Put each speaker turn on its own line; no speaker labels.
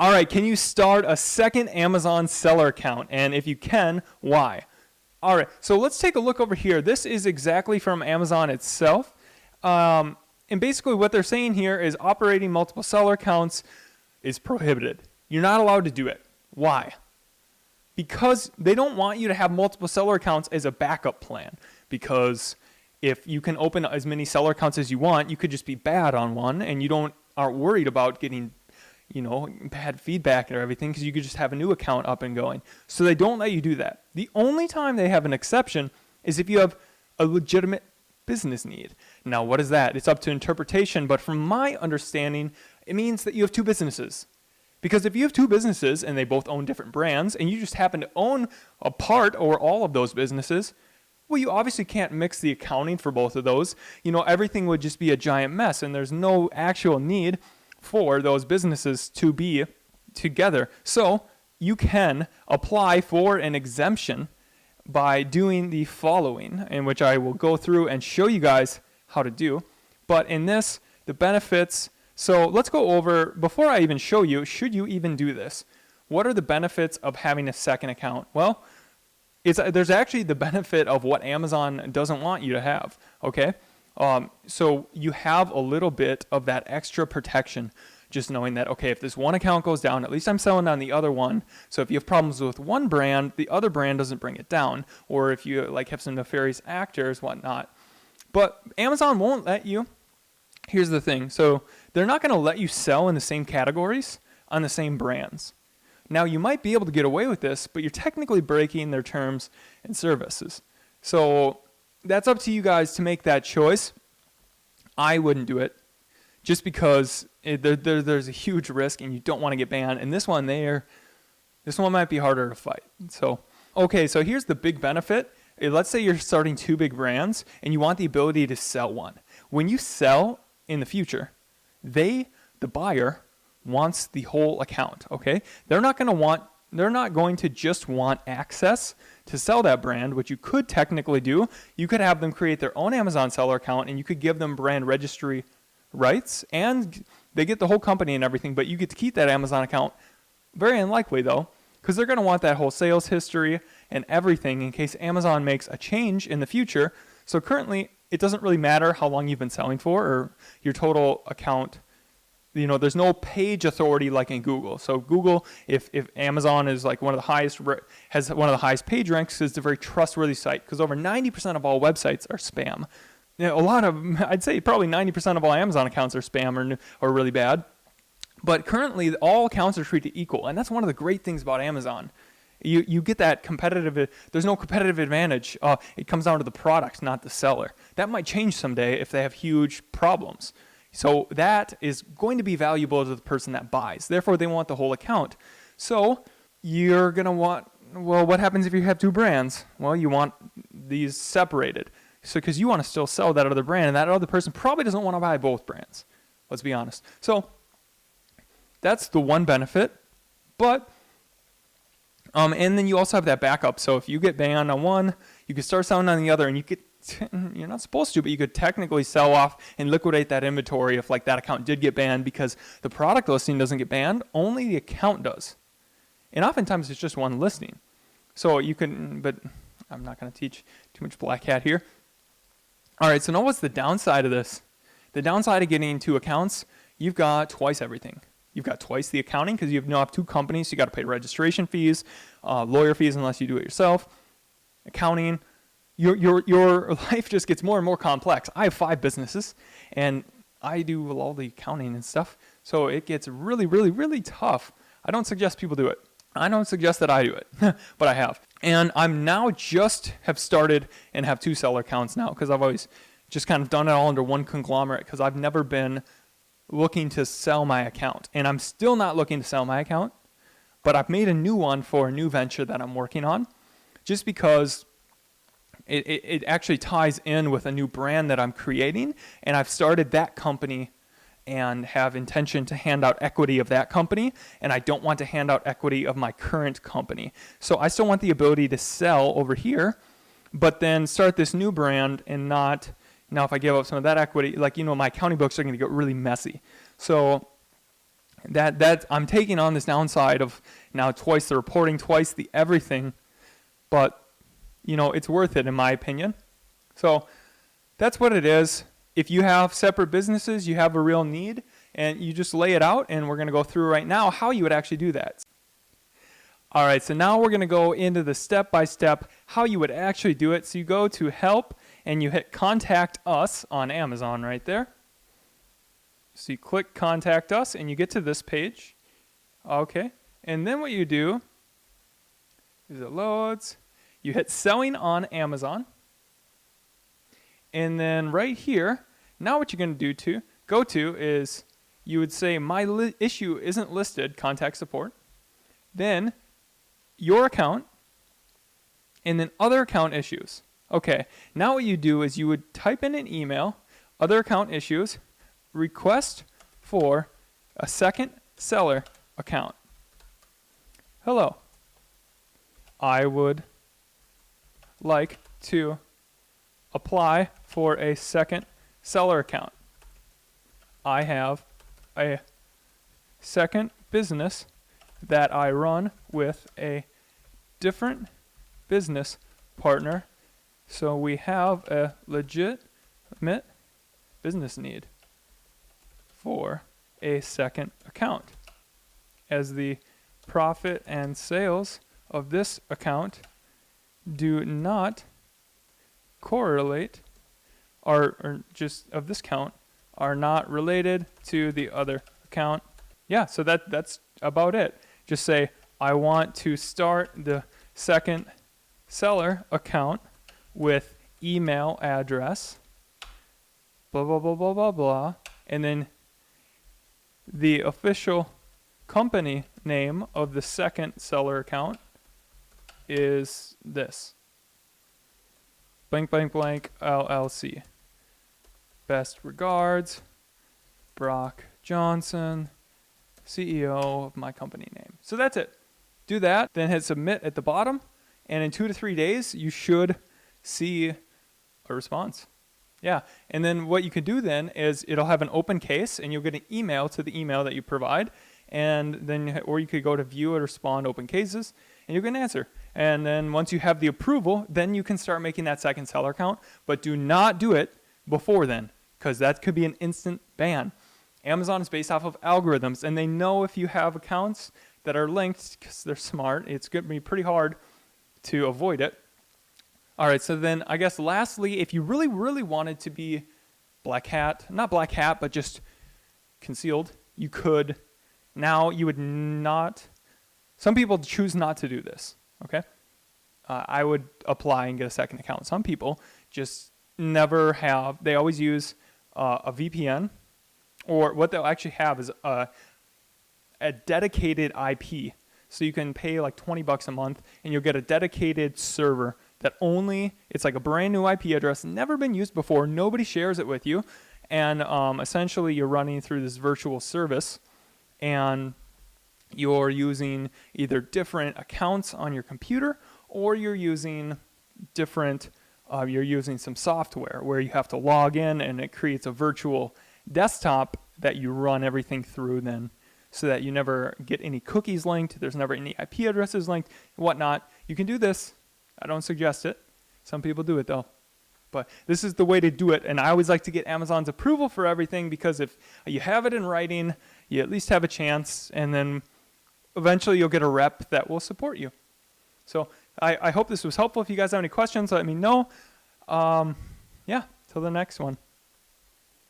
All right, can you start a second Amazon seller account? And if you can, why? All right, so let's take a look over here. This is exactly from Amazon itself. And basically what they're saying here is operating multiple seller accounts is prohibited. You're not allowed to do it. Why? Because they don't want you to have multiple seller accounts as a backup plan. Because if you can open as many seller accounts as you want, you could just be bad on one and you aren't worried about getting bad feedback or everything because you could just have a new account up and going. So they don't let you do that. The only time they have an exception is if you have a legitimate business need. Now, what is that? It's up to interpretation, but from my understanding, it means that you have two businesses. Because if you have two businesses and they both own different brands and you just happen to own a part or all of those businesses, well, you obviously can't mix the accounting for both of those. Everything would just be a giant mess and there's no actual need for those businesses to be together. So you can apply for an exemption by doing the following, in which I will go through and show you guys how to do. But in this, the benefits, so let's go over, before I even show you, should you even do this? What are the benefits of having a second account? Well, there's actually the benefit of what Amazon doesn't want you to have, okay? So you have a little bit of that extra protection, just knowing that, okay, if this one account goes down, at least I'm selling on the other one. So if you have problems with one brand, the other brand doesn't bring it down. Or if you have some nefarious actors, whatnot. But Amazon won't let you. Here's the thing. So they're not going to let you sell in the same categories on the same brands. Now, you might be able to get away with this, but you're technically breaking their terms and services. So that's up to you guys to make that choice. I wouldn't do it just because there's a huge risk and you don't want to get banned. And this one might be harder to fight. So, okay, so here's the big benefit. Let's say you're starting two big brands and you want the ability to sell one. When you sell in the future, the buyer wants the whole account, okay? They're not going to just want access to sell that brand, which you could technically do. You could have them create their own Amazon seller account and you could give them brand registry rights and they get the whole company and everything, but you get to keep that Amazon account. Very unlikely though, because they're going to want that whole sales history and everything in case Amazon makes a change in the future. So currently, it doesn't really matter how long you've been selling for or your total account. There's no page authority like in Google. So Google, if Amazon is like has one of the highest page ranks, is a very trustworthy site because over 90% of all websites are spam. I'd say probably 90% of all Amazon accounts are spam or really bad. But currently, all accounts are treated equal, and that's one of the great things about Amazon. You get that there's no competitive advantage. It comes down to the product, not the seller. That might change someday if they have huge problems. So that is going to be valuable to the person that buys. Therefore, they want the whole account. So you're going to want, well, what happens if you have two brands? Well, you want these separated. So because you want to still sell that other brand, and that other person probably doesn't want to buy both brands. Let's be honest. So that's the one benefit. But and then you also have that backup. So if you get banned on one, you can start selling on the other, and you're not supposed to, but you could technically sell off and liquidate that inventory if that account did get banned because the product listing doesn't get banned, only the account does. And oftentimes it's just one listing. So you can, but I'm not going to teach too much black hat here. All right, so now what's the downside of this? The downside of getting two accounts, you've got twice everything. You've got twice the accounting because you have two companies. So you got to pay registration fees, lawyer fees unless you do it yourself, accounting. Your life just gets more and more complex. I have 5 businesses, and I do all the accounting and stuff. So it gets really, really, really tough. I don't suggest people do it. I don't suggest that I do it, but I have. And I'm now just have started and have 2 seller accounts now because I've always just kind of done it all under one conglomerate because I've never been looking to sell my account. And I'm still not looking to sell my account, but I've made a new one for a new venture that I'm working on just because it actually ties in with a new brand that I'm creating. And I've started that company and have intention to hand out equity of that company, and I don't want to hand out equity of my current company. So I still want the ability to sell over here, but then start this new brand and not, now if I give up some of that equity, my accounting books are going to get really messy. So that I'm taking on this downside of now twice the reporting, twice the everything, but it's worth it in my opinion. So that's what it is. If you have separate businesses, you have a real need, and you just lay it out, and we're going to go through right now how you would actually do that. All right, so now we're going to go into the step-by-step how you would actually do it. So you go to Help, and you hit Contact Us on Amazon right there. So you click Contact Us, and you get to this page. Okay, and then what you do is it loads. You hit Selling on Amazon. And then right here, now what you're going to go to is you would say, my issue isn't listed, contact support. Then your account, and then other account issues. Okay, now what you do is you would type in an email, other account issues, request for a second seller account. Hello, I would like to apply for a second seller account. I have a second business that I run with a different business partner, so we have a legitimate business need for a second account, as the profit and sales of this account do not correlate, or just of this account are not related to the other account. Yeah, so that's about it. Just say, I want to start the second seller account with email address, blah, blah, blah, blah, blah, blah, and then the official company name of the second seller account is this. Blank, blank, blank, LLC. Best regards, Brock Johnson, CEO of my company name. So that's it. Do that, then hit submit at the bottom, and in 2 to 3 days, you should see a response. Yeah, and then what you can do then is it'll have an open case, and you'll get an email to the email that you provide, and then, or you could go to view and respond open cases, and you get an answer. And then once you have the approval, then you can start making that second seller account, but do not do it before then, because that could be an instant ban. Amazon is based off of algorithms, and they know if you have accounts that are linked, because they're smart, it's going to be pretty hard to avoid it. All right, so then I guess lastly, if you really, really wanted to be black hat, not black hat, but just concealed, you could, now you would not, some people choose not to do this, okay? I would apply and get a second account. Some people just never have, they always use a VPN, or what they'll actually have is a dedicated IP. So you can pay like $20 a month, and you'll get a dedicated server that only, it's like a brand new IP address, never been used before, nobody shares it with you, and essentially you're running through this virtual service, and you're using either different accounts on your computer, or you're using different, you're using some software where you have to log in, and it creates a virtual desktop that you run everything through then, so that you never get any cookies linked, there's never any IP addresses linked, and whatnot. You can do this. I don't suggest it. Some people do it though. But this is the way to do it, and I always like to get Amazon's approval for everything, because if you have it in writing, you at least have a chance, and then eventually you'll get a rep that will support you. So I hope this was helpful. If you guys have any questions, let me know. Yeah, till the next one.